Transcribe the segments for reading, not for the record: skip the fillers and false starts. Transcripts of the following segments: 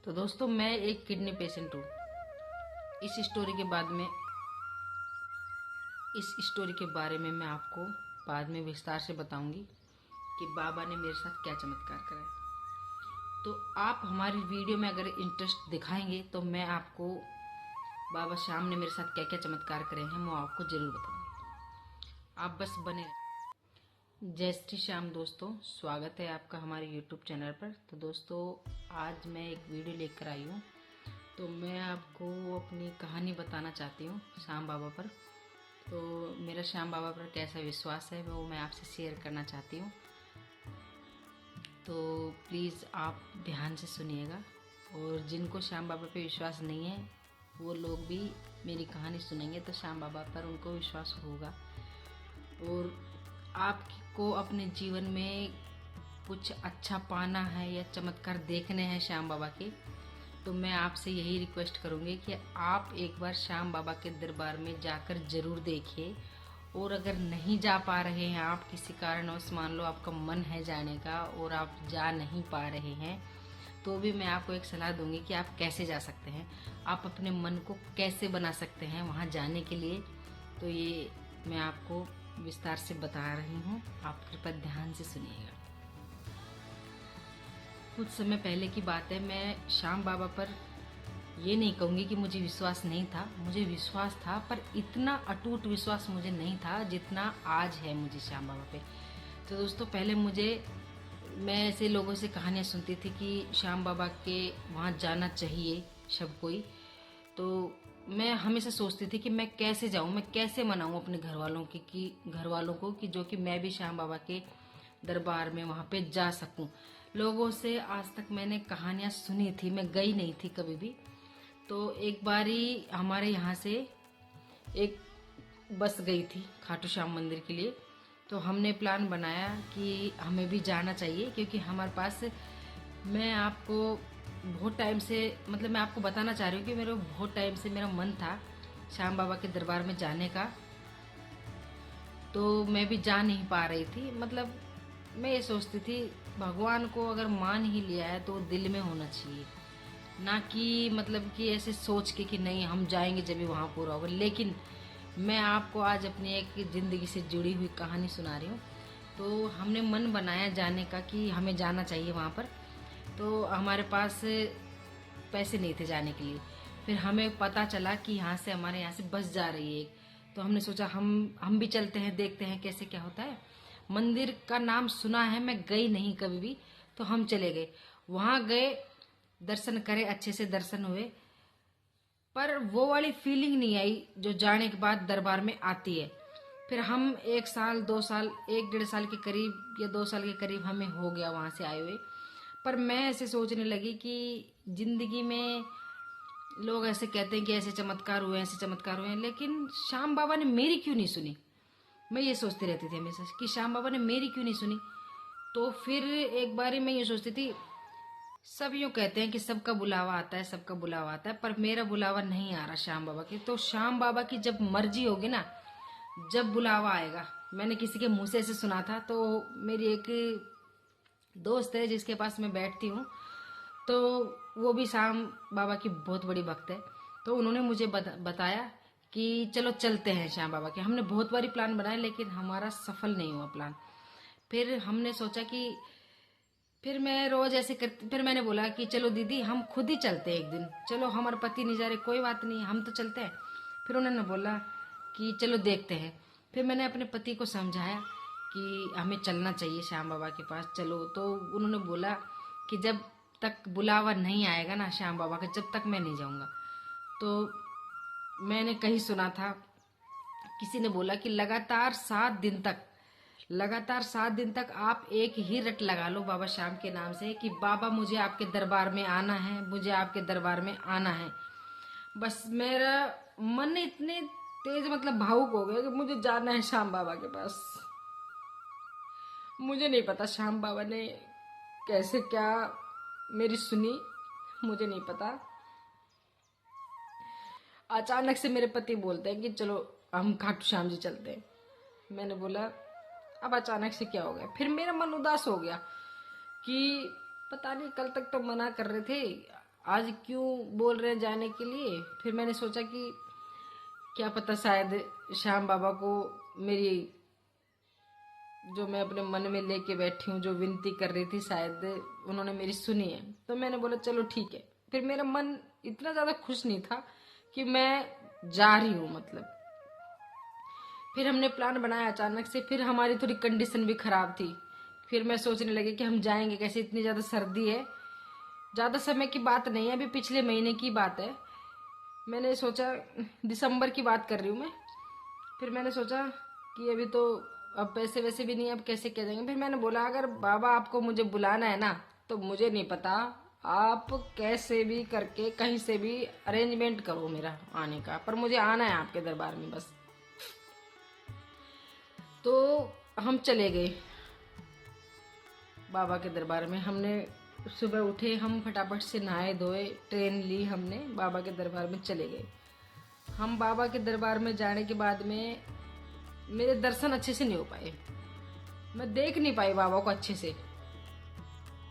तो दोस्तों, मैं एक किडनी पेशेंट हूँ। इस स्टोरी के बाद में इस स्टोरी के बारे में मैं आपको बाद में विस्तार से बताऊंगी कि बाबा ने मेरे साथ क्या चमत्कार कराया। तो आप हमारी वीडियो में अगर इंटरेस्ट दिखाएंगे तो मैं आपको बाबा श्याम ने मेरे साथ क्या क्या चमत्कार करे हैं वो आपको जरूर बताऊंगी। आप बस बने रहें। जय श्री श्याम दोस्तों, स्वागत है आपका हमारे YouTube चैनल पर। तो दोस्तों, आज मैं एक वीडियो लेकर आई हूँ। तो मैं आपको अपनी कहानी बताना चाहती हूँ श्याम बाबा पर। तो मेरा श्याम बाबा पर कैसा विश्वास है वो मैं आपसे शेयर करना चाहती हूँ। तो प्लीज़ आप ध्यान से सुनिएगा, और जिनको श्याम बाबा पे विश्वास नहीं है वो लोग भी मेरी कहानी सुनेंगे तो श्याम बाबा पर उनको विश्वास होगा। और आपको अपने जीवन में कुछ अच्छा पाना है या चमत्कार देखने हैं श्याम बाबा के, तो मैं आपसे यही रिक्वेस्ट करूँगी कि आप एक बार श्याम बाबा के दरबार में जाकर ज़रूर देखिए। और अगर नहीं जा पा रहे हैं आप किसी कारणवश, मान लो आपका मन है जाने का और आप जा नहीं पा रहे हैं, तो भी मैं आपको एक सलाह दूंगी कि आप कैसे जा सकते हैं, आप अपने मन को कैसे बना सकते हैं वहाँ जाने के लिए। तो ये मैं आपको विस्तार से बता रही हूँ, आप कृपया ध्यान से सुनिएगा। कुछ समय पहले की बात है। मैं श्याम बाबा पर ये नहीं कहूँगी कि मुझे विश्वास नहीं था, मुझे विश्वास था, पर इतना अटूट विश्वास मुझे नहीं था जितना आज है मुझे श्याम बाबा पे। तो दोस्तों, पहले मैं ऐसे लोगों से कहानियाँ सुनती थी कि श्याम बाबा के वहाँ जाना चाहिए सब कोई। तो मैं हमेशा सोचती थी कि मैं कैसे जाऊँ, मैं कैसे मनाऊँ अपने घर वालों को कि जो कि मैं भी श्याम बाबा के दरबार में वहाँ पे जा सकूँ। लोगों से आज तक मैंने कहानियाँ सुनी थी, मैं गई नहीं थी कभी भी। तो एक बारी हमारे यहाँ से एक बस गई थी खाटू श्याम मंदिर के लिए। तो हमने प्लान बनाया कि हमें भी जाना चाहिए, क्योंकि हमारे पास, मैं आपको बहुत टाइम से, मतलब मैं आपको बताना चाह रही हूँ कि मेरे बहुत टाइम से मेरा मन था श्याम बाबा के दरबार में जाने का। तो मैं भी जा नहीं पा रही थी। मतलब मैं ये सोचती थी भगवान को अगर मान ही लिया है तो दिल में होना चाहिए, ना कि मतलब कि ऐसे सोच के कि नहीं हम जाएंगे जब भी वहाँ पूरा होगा। लेकिन मैं आपको आज अपनी एक ज़िंदगी से जुड़ी हुई कहानी सुना रही हूँ। तो हमने मन बनाया जाने का कि हमें जाना चाहिए वहाँ पर। तो हमारे पास पैसे नहीं थे जाने के लिए। फिर हमें पता चला कि हमारे यहाँ से बस जा रही है एक। तो हमने सोचा हम भी चलते हैं, देखते हैं कैसे क्या होता है। मंदिर का नाम सुना है, मैं गई नहीं कभी भी। तो हम चले गए, वहाँ गए, दर्शन करे, अच्छे से दर्शन हुए, पर वो वाली फीलिंग नहीं आई जो जाने के बाद दरबार में आती है। फिर हम 1 साल 2 साल 1 डेढ़ साल के करीब या 2 साल के करीब हमें हो गया वहाँ से आए हुए। पर मैं ऐसे सोचने लगी कि जिंदगी में लोग ऐसे कहते हैं कि ऐसे चमत्कार हुए, ऐसे चमत्कार हुए हैं, लेकिन श्याम बाबा ने मेरी क्यों नहीं सुनी। मैं ये सोचती रहती थी हमेशा कि श्याम बाबा ने मेरी क्यों नहीं सुनी। तो फिर एक बारी मैं ये सोचती थी, सब यूँ कहते हैं कि सबका बुलावा आता है, सबका बुलावा आता है, पर मेरा बुलावा नहीं आ रहा श्याम बाबा की। तो श्याम बाबा की जब मर्जी होगी ना, जब बुलावा आएगा। मैंने किसी के मुंह से ऐसे सुना था। तो मेरी एक दोस्त है जिसके पास मैं बैठती हूँ, तो वो भी श्याम बाबा की बहुत बड़ी भक्त है। तो उन्होंने मुझे बताया कि चलो चलते हैं श्याम बाबा के। हमने बहुत बारी प्लान बनाया लेकिन हमारा सफल नहीं हुआ प्लान। फिर हमने सोचा कि फिर मैं रोज ऐसे करती, फिर मैंने बोला कि चलो दीदी हम खुद ही चलते हैं एक दिन, चलो हमारे पति नहीं जा रहे, कोई बात नहीं हम तो चलते हैं। फिर उन्होंने बोला कि चलो देखते हैं। फिर मैंने अपने पति को समझाया कि हमें चलना चाहिए श्याम बाबा के पास, चलो। तो उन्होंने बोला कि जब तक बुलावा नहीं आएगा ना श्याम बाबा का, जब तक मैं नहीं जाऊँगा। तो मैंने कहीं सुना था, किसी ने बोला कि लगातार 7 दिन तक आप एक ही रट लगा लो बाबा श्याम के नाम से कि बाबा मुझे आपके दरबार में आना है, मुझे आपके दरबार में आना है। बस मेरा मन इतने तेज, मतलब भावुक हो गया कि मुझे जाना है श्याम बाबा के पास। मुझे नहीं पता श्याम बाबा ने कैसे क्या मेरी सुनी, मुझे नहीं पता। अचानक से मेरे पति बोलते हैं कि चलो हम खाटू श्याम जी चलते हैं। मैंने बोला अब अचानक से क्या हो गया। फिर मेरा मन उदास हो गया कि पता नहीं, कल तक तो मना कर रहे थे, आज क्यों बोल रहे हैं जाने के लिए। फिर मैंने सोचा कि क्या पता शायद श्याम बाबा को मेरी जो मैं अपने मन में लेके बैठी हूँ, जो विनती कर रही थी, शायद उन्होंने मेरी सुनी है। तो मैंने बोला चलो ठीक है। फिर मेरा मन इतना ज़्यादा खुश नहीं था कि मैं जा रही हूँ मतलब। फिर हमने प्लान बनाया अचानक से। फिर हमारी थोड़ी कंडीशन भी ख़राब थी। फिर मैं सोचने लगी कि हम जाएंगे कैसे, इतनी ज़्यादा सर्दी है। ज़्यादा समय की बात नहीं है, अभी पिछले महीने की बात है। मैंने सोचा, दिसंबर की बात कर रही हूँ मैं। फिर मैंने सोचा कि अभी तो अब पैसे वैसे भी नहीं, अब कैसे कह देंगे। फिर मैंने बोला अगर बाबा आपको मुझे बुलाना है ना, तो मुझे नहीं पता, आप कैसे भी करके कहीं से भी अरेंजमेंट करो मेरा आने का, पर मुझे आना है आपके दरबार में बस। तो हम चले गए बाबा के दरबार में। हमने सुबह उठे, हम फटाफट से नहाए धोए, ट्रेन ली हमने, बाबा के दरबार में चले गए। हम बाबा के दरबार में जाने के बाद में मेरे दर्शन अच्छे से नहीं हो पाए, मैं देख नहीं पाई बाबा को अच्छे से।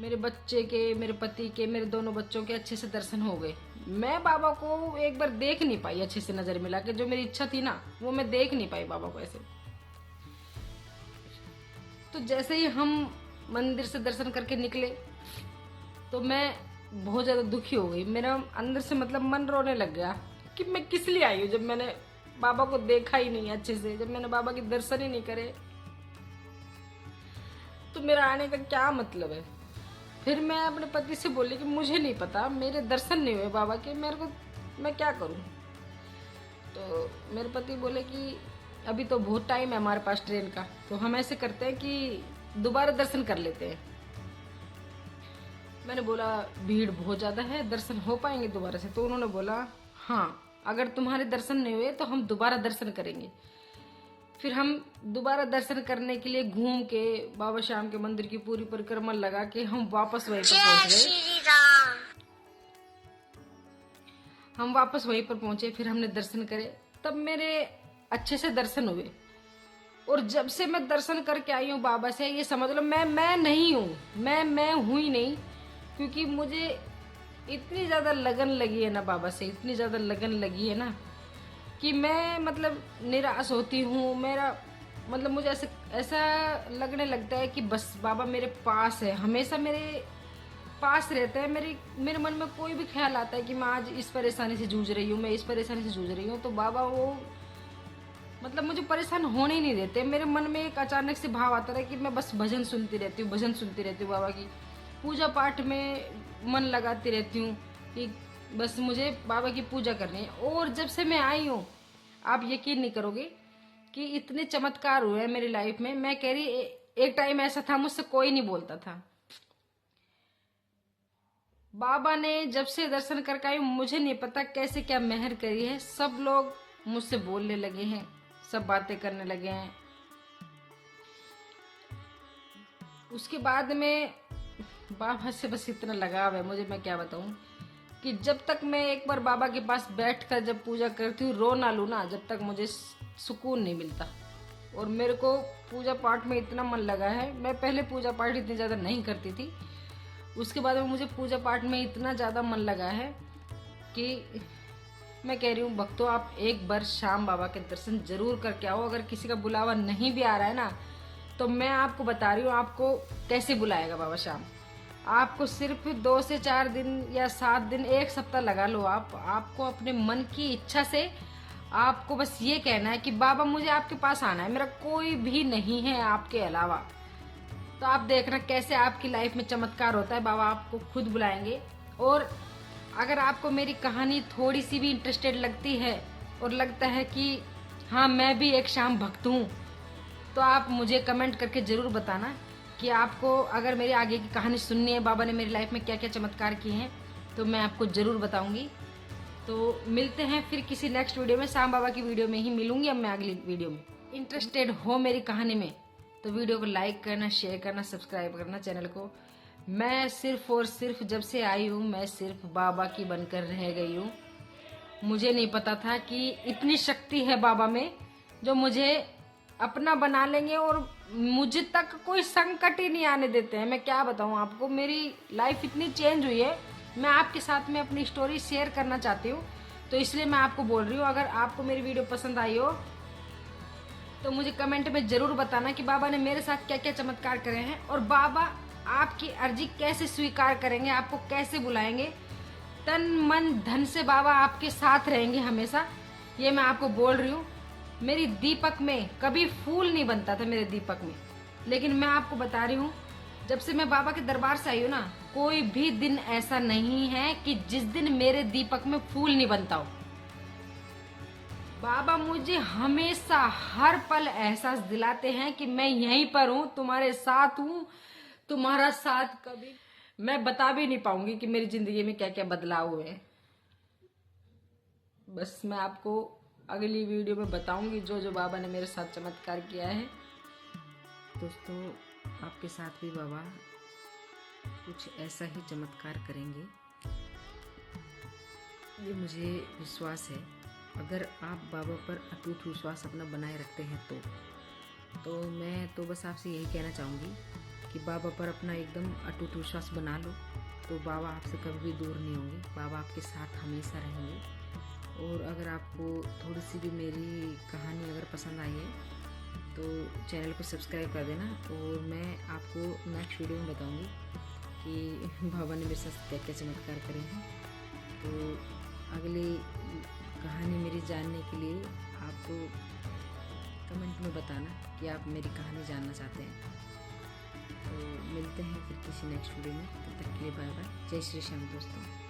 मेरे बच्चे के, मेरे पति के, मेरे दोनों बच्चों के अच्छे से दर्शन हो गए। मैं बाबा को एक बार देख नहीं पाई अच्छे से, नजर मिला के जो मेरी इच्छा थी ना, वो मैं देख नहीं पाई बाबा को ऐसे। तो जैसे ही हम मंदिर से दर्शन करके निकले तो मैं बहुत ज़्यादा दुखी हो गई। मेरा अंदर से मतलब मन रोने लग गया कि मैं किस लिए आई हूँ, जब मैंने बाबा को देखा ही नहीं अच्छे से, जब मैंने बाबा के दर्शन ही नहीं करे, तो मेरा आने का क्या मतलब है। फिर मैं अपने पति से बोली कि मुझे नहीं पता, मेरे दर्शन नहीं हुए बाबा के, मेरे को, मैं क्या करूँ। तो मेरे पति बोले कि अभी तो बहुत टाइम है हमारे पास ट्रेन का, तो हम ऐसे करते हैं कि दोबारा दर्शन कर लेते हैं। मैंने बोला भीड़ बहुत ज़्यादा है, दर्शन हो पाएंगे दोबारा से। तो उन्होंने बोला हाँ, अगर तुम्हारे दर्शन नहीं हुए तो हम दोबारा दर्शन करेंगे। फिर हम दोबारा दर्शन करने के लिए घूम के बाबा श्याम के मंदिर की पूरी परिक्रमा लगा के हम वापस वहीं पर पहुंच गए। हम वापस वहीं पर पहुंचे, फिर हमने दर्शन करे, तब मेरे अच्छे से दर्शन हुए। और जब से मैं दर्शन करके आई हूँ बाबा से, ये समझ लो मैं नहीं हूँ, मैं हूँ ही नहीं। क्योंकि मुझे इतनी ज़्यादा लगन लगी है ना बाबा से, इतनी ज़्यादा लगन लगी है ना कि मैं मतलब निराश होती हूँ। मेरा मतलब मुझे ऐसा लगने लगता है कि बस बाबा मेरे पास है, हमेशा मेरे पास रहते हैं। मेरे मन में कोई भी ख्याल आता है कि मैं आज इस परेशानी से जूझ रही हूँ, मैं इस परेशानी से जूझ रही हूँ, तो बाबा वो मतलब मुझे परेशान होने ही नहीं देते। मेरे मन में एक अचानक से भाव आता है कि मैं बस भजन सुनती रहती हूँ, भजन सुनती रहती हूँ, बाबा की पूजा पाठ में मन लगाती रहती हूँ कि बस मुझे बाबा की पूजा करनी है। और जब से मैं आई हूँ, आप यकीन नहीं करोगे कि इतने चमत्कार हुए हैं मेरी लाइफ में। मैं कह रही, एक टाइम ऐसा था मुझसे कोई नहीं बोलता था। बाबा ने जब से दर्शन करके आई, मुझे नहीं पता कैसे क्या मेहर करी है। सब लोग मुझसे बोलने लगे हैं, सब बातें करने लगे हैं। उसके बाद में बाबा से बस इतना लगाव है मुझे, मैं क्या बताऊं, कि जब तक मैं एक बार बाबा के पास बैठकर जब पूजा करती हूँ, रो ना लूँ ना, जब तक मुझे सुकून नहीं मिलता। और मेरे को पूजा पाठ में इतना मन लगा है। मैं पहले पूजा पाठ इतनी ज़्यादा नहीं करती थी, उसके बाद में मुझे पूजा पाठ में इतना ज़्यादा मन लगा है कि मैं कह रही हूँ भक्तों, आप एक बार श्याम बाबा के दर्शन जरूर करके आओ। अगर किसी का बुलावा नहीं भी आ रहा है ना, तो मैं आपको बता रही हूँ आपको कैसे बुलाएगा बाबा श्याम। आपको सिर्फ 2 से 4 दिन या 7 दिन, 1 सप्ताह लगा लो आपको अपने मन की इच्छा से आपको बस ये कहना है कि बाबा मुझे आपके पास आना है, मेरा कोई भी नहीं है आपके अलावा। तो आप देखना कैसे आपकी लाइफ में चमत्कार होता है, बाबा आपको खुद बुलाएंगे। और अगर आपको मेरी कहानी थोड़ी सी भी इंटरेस्टेड लगती है और लगता है कि हाँ मैं भी एक श्याम भक्त हूँ, तो आप मुझे कमेंट करके ज़रूर बताना कि आपको अगर मेरी आगे की कहानी सुननी है, बाबा ने मेरी लाइफ में क्या क्या चमत्कार किए हैं, तो मैं आपको ज़रूर बताऊंगी। तो मिलते हैं फिर किसी नेक्स्ट वीडियो में। श्याम बाबा की वीडियो में ही मिलूंगी अब मैं अगली वीडियो में। इंटरेस्टेड हो मेरी कहानी में तो वीडियो को लाइक करना, शेयर करना, सब्सक्राइब करना चैनल को। मैं सिर्फ और सिर्फ जब से आई हूँ, मैं सिर्फ बाबा की बनकर रह गई हूँ। मुझे नहीं पता था कि इतनी शक्ति है बाबा में जो मुझे अपना बना लेंगे और मुझे तक कोई संकट ही नहीं आने देते हैं। मैं क्या बताऊँ आपको, मेरी लाइफ इतनी चेंज हुई है मैं आपके साथ में अपनी स्टोरी शेयर करना चाहती हूँ, तो इसलिए मैं आपको बोल रही हूँ। अगर आपको मेरी वीडियो पसंद आई हो तो मुझे कमेंट में ज़रूर बताना कि बाबा ने मेरे साथ क्या क्या चमत्कार करे हैं, और बाबा आपकी अर्जी कैसे स्वीकार करेंगे, आपको कैसे बुलाएंगे। तन मन धन से बाबा आपके साथ रहेंगे हमेशा, ये मैं आपको बोल रही हूँ। मेरी दीपक में कभी फूल नहीं बनता था, मेरे दीपक में, लेकिन मैं आपको बता रही हूँ, जब से मैं बाबा के दरबार से आई हूँ ना, कोई भी दिन ऐसा नहीं है कि जिस दिन मेरे दीपक में फूल नहीं बनता हो। बाबा मुझे हमेशा हर पल एहसास दिलाते हैं कि मैं यहीं पर हूँ, तुम्हारे साथ हूँ, तुम्हारा साथ कभी मैं बता भी नहीं पाऊंगी कि मेरी जिंदगी में क्या क्या बदलाव हुए हैं। बस मैं आपको अगली वीडियो में बताऊंगी जो जो बाबा ने मेरे साथ चमत्कार किया है। दोस्तों, आपके साथ भी बाबा कुछ ऐसा ही चमत्कार करेंगे, ये मुझे विश्वास है। अगर आप बाबा पर अटूट विश्वास अपना बनाए रखते हैं तो मैं तो बस आपसे यही कहना चाहूँगी कि बाबा पर अपना एकदम अटूट विश्वास बना लो, तो बाबा आपसे कभी भी दूर नहीं होंगे। बाबा आपके साथ हमेशा रहेंगे। और अगर आपको थोड़ी सी भी मेरी कहानी अगर पसंद आई है तो चैनल को सब्सक्राइब कर देना, और मैं आपको नेक्स्ट वीडियो में बताऊँगी कि बाबा ने मेरे साथ क्या क्या चमत्कार करे हैं। तो अगली कहानी मेरी जानने के लिए आप कमेंट में बताना कि आप मेरी कहानी जानना चाहते हैं। तो मिलते हैं फिर किसी नेक्स्ट वीडियो में, तब तक के लिए बाय बाय। जय श्री श्याम दोस्तों।